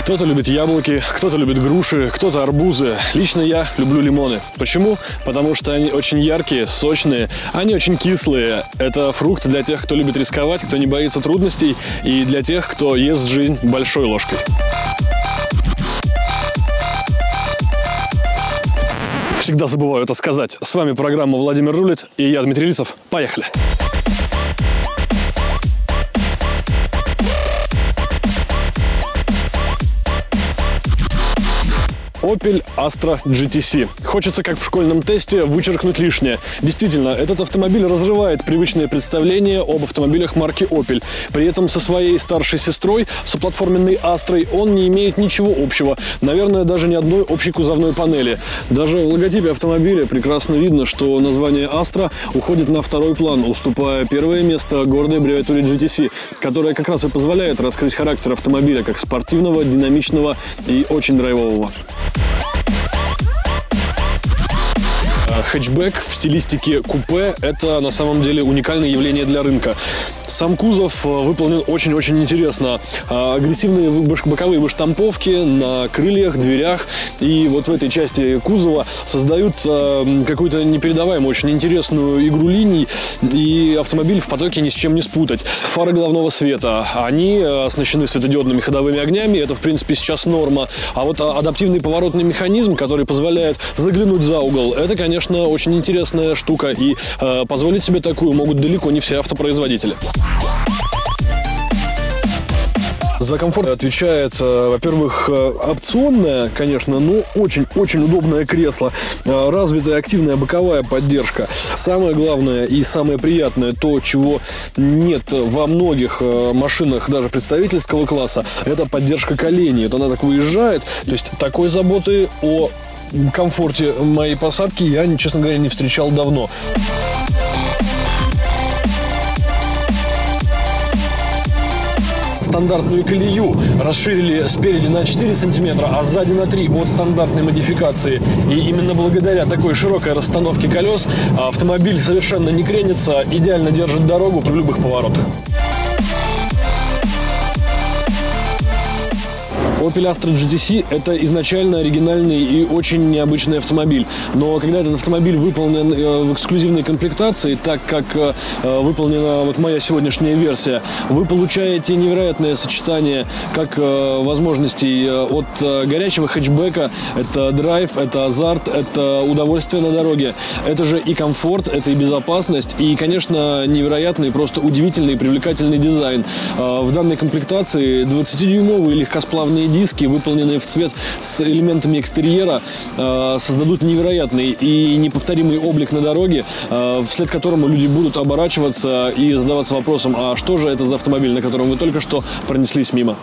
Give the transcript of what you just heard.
Кто-то любит яблоки, кто-то любит груши, кто-то арбузы. Лично я люблю лимоны. Почему? Потому что они очень яркие, сочные, они очень кислые. Это фрукт для тех, кто любит рисковать, кто не боится трудностей, и для тех, кто ест жизнь большой ложкой. Всегда забываю это сказать. С вами программа «Владимир рулит» и я, Дмитрий Лисов. Поехали! Opel Astra GTC. Хочется, как в школьном тесте, вычеркнуть лишнее. Действительно, этот автомобиль разрывает привычные представления об автомобилях марки Opel. При этом со своей старшей сестрой, соплатформенной Astra, он не имеет ничего общего. Наверное, даже ни одной общей кузовной панели. Даже в логотипе автомобиля прекрасно видно, что название Astra уходит на второй план, уступая первое место гордой аббревиатуре GTC, которая как раз и позволяет раскрыть характер автомобиля как спортивного, динамичного и очень драйвового. Хэтчбэк в стилистике купе – это на самом деле уникальное явление для рынка. Сам кузов выполнен очень-очень интересно. Агрессивные боковые выштамповки на крыльях, дверях и вот в этой части кузова создают какую-то непередаваемую, очень интересную игру линий, и автомобиль в потоке ни с чем не спутать. Фары головного света, они оснащены светодиодными ходовыми огнями, это в принципе сейчас норма. А вот адаптивный поворотный механизм, который позволяет заглянуть за угол, это, конечно, очень интересная штука, и позволить себе такую могут далеко не все автопроизводители. За комфорт отвечает, во-первых, опционное, конечно, но очень-очень удобное кресло, развитая активная боковая поддержка. Самое главное и самое приятное, то, чего нет во многих машинах даже представительского класса, это поддержка коленей. Вот она так выезжает, то есть такой заботы о комфорте моей посадки я, честно говоря, не встречал давно. Стандартную колею расширили спереди на 4 сантиметра, а сзади на 3 от стандартной модификации. И именно благодаря такой широкой расстановке колес автомобиль совершенно не кренится, идеально держит дорогу при любых поворотах. Opel Astra GTC – это изначально оригинальный и очень необычный автомобиль. Но когда этот автомобиль выполнен в эксклюзивной комплектации, так как выполнена вот моя сегодняшняя версия, вы получаете невероятное сочетание как возможностей от горячего хэтчбека. Это драйв, это азарт, это удовольствие на дороге. Это же и комфорт, это и безопасность, и, конечно, невероятный, просто удивительный и привлекательный дизайн. В данной комплектации 20-дюймовые легкосплавные диски, выполненные в цвет с элементами экстерьера, создадут невероятный и неповторимый облик на дороге, вслед которому люди будут оборачиваться и задаваться вопросом, а что же это за автомобиль, на котором вы только что пронеслись мимо.